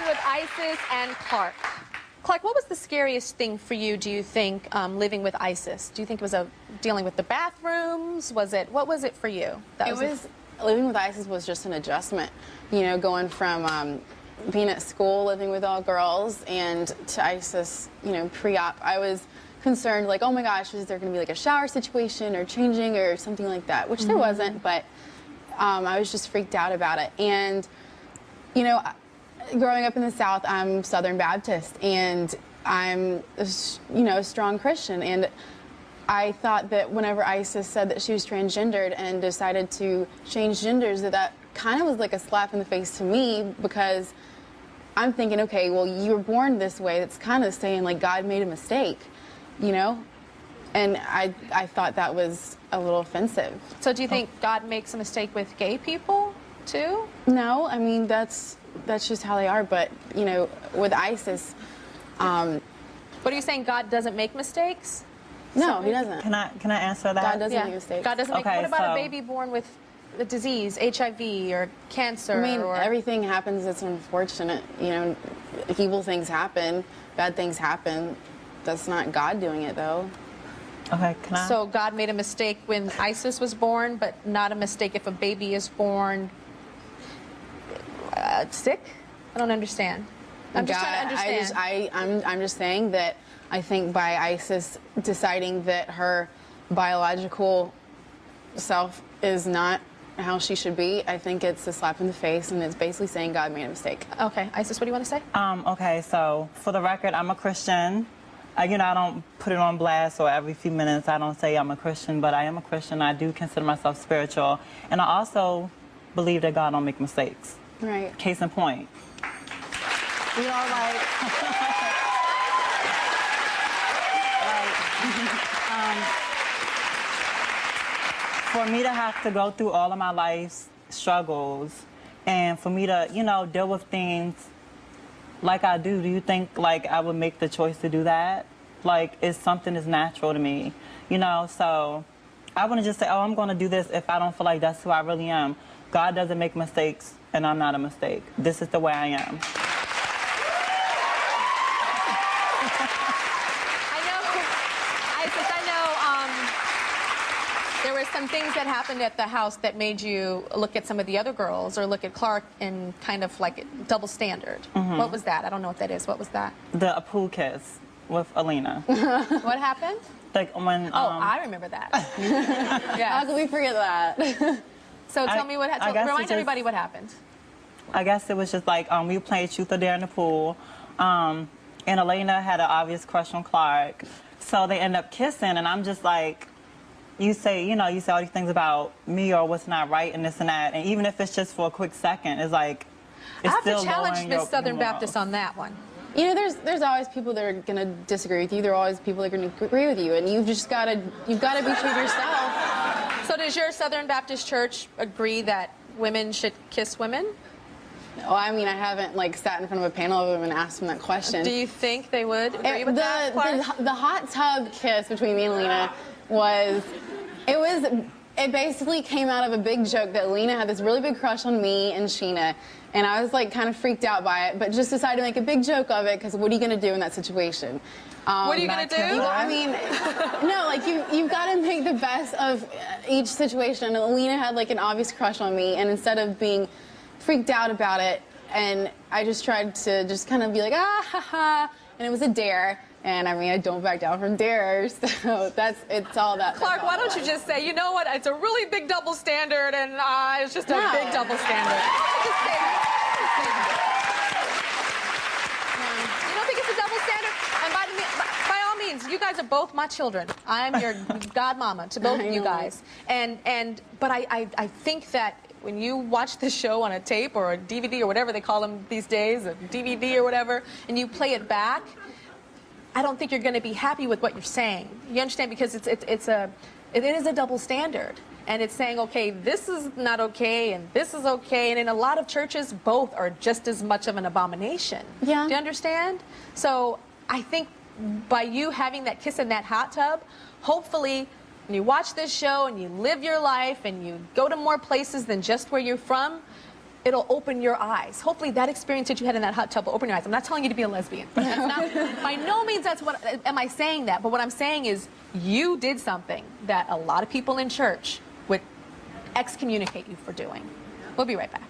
living with Isis and Clark. Clark, what was the scariest thing for you, do you think, living with Isis? Do you think it was dealing with the bathrooms? What was it for you? Living with Isis was just an adjustment. You know, going from being at school, living with all girls, and to Isis, you know, pre-op, I was concerned, like, oh my gosh, is there going to be like a shower situation or changing or something like that, which there wasn't, but I was just freaked out about it. And, you know, growing up in the South, I'm Southern Baptist, and I'm, you know, a strong Christian, and I thought that whenever Isis said that she was transgendered and decided to change genders, that kind of was like a slap in the face to me, because I'm thinking, okay, well, you were born this way. That's kind of saying, like, God made a mistake, you know? And I thought that was a little offensive. So do you think God makes a mistake with gay people, too? No, I mean, that's just how they are. But, you know, with Isis... What are you saying, God doesn't make mistakes? No, he doesn't. Can I answer that? God doesn't make mistakes. God doesn't make... What about a baby born with a disease, HIV or cancer? I mean, everything happens that's unfortunate. You know, evil things happen, bad things happen. That's not God doing it, though. Okay, So God made a mistake when Isis was born, but not a mistake if a baby is born sick? I don't understand. I'm just trying to understand. I'm just saying that I think by Isis deciding that her biological self is not how she should be, I think it's a slap in the face, and it's basically saying God made a mistake. Okay, Isis, what do you want to say? Okay, so for the record, I'm a Christian. You know, I don't put it on blast, or every few minutes I don't say I'm a Christian, but I am a Christian. I do consider myself spiritual, and I also believe that God don't make mistakes. Right. Case in point. We are like... for me to have to go through all of my life's struggles, and for me to, you know, deal with things like I do you think, like, I would make the choice to do that? Like, it's something that's natural to me, you know? So I wouldn't just say, oh, I'm going to do this if I don't feel like that's who I really am. God doesn't make mistakes, and I'm not a mistake. This is the way I am. There were some things that happened at the house that made you look at some of the other girls or look at Clark in kind of like double standard. What was that? I don't know what that is. What was that? The pool kiss with Alina. What happened? Like when... I remember that. Yeah. How could we forget that? So tell me what happened. Remind everybody what happened. I guess it was just like we played truth or dare in the pool, and Alina had an obvious crush on Clark. So they end up kissing, and I'm just like... You say all these things about me or what's not right and this and that, and even if it's just for a quick second, it's like, it's still I have to challenge Miss Southern Baptist on that one. You know, there's always people that are going to disagree with you. There are always people that are going to agree with you, and you've got to be true to yourself. So does your Southern Baptist church agree that women should kiss women? Oh, I mean, I haven't, like, sat in front of a panel of them and asked them that question. Do you think they would agree with that, Clark? The hot tub kiss between me and Lena it basically came out of a big joke that Lena had this really big crush on me and Sheena, and I was like kind of freaked out by it, but just decided to make a big joke of it, because what are you going to do in that situation? What are you going to do? I mean, no, like you've got to make the best of each situation. And Lena had like an obvious crush on me, and instead of being freaked out about it, and I just tried to just kind of be like, ah, ha, ha, and it was a dare. And I mean, I don't back down from dares, so it's all that. Clark, why don't you just say, you know what, it's a really big double standard, and it's just a big double standard. Just say that. You don't think it's a double standard? And by all means, you guys are both my children. I'm your godmama to both of you guys. But I think that when you watch this show on a tape or a DVD or whatever they call them these days, a DVD or whatever, and you play it back, I don't think you're going to be happy with what you're saying. You understand? Because it is a double standard. And it's saying, okay, this is not okay and this is okay. And in a lot of churches, both are just as much of an abomination. Yeah. Do you understand? So I think by you having that kiss in that hot tub, hopefully when you watch this show and you live your life and you go to more places than just where you're from, it'll open your eyes. Hopefully that experience that you had in that hot tub will open your eyes. I'm not telling you to be a lesbian. That's not, by no means that's what, am I saying that? But what I'm saying is you did something that a lot of people in church would excommunicate you for doing. We'll be right back.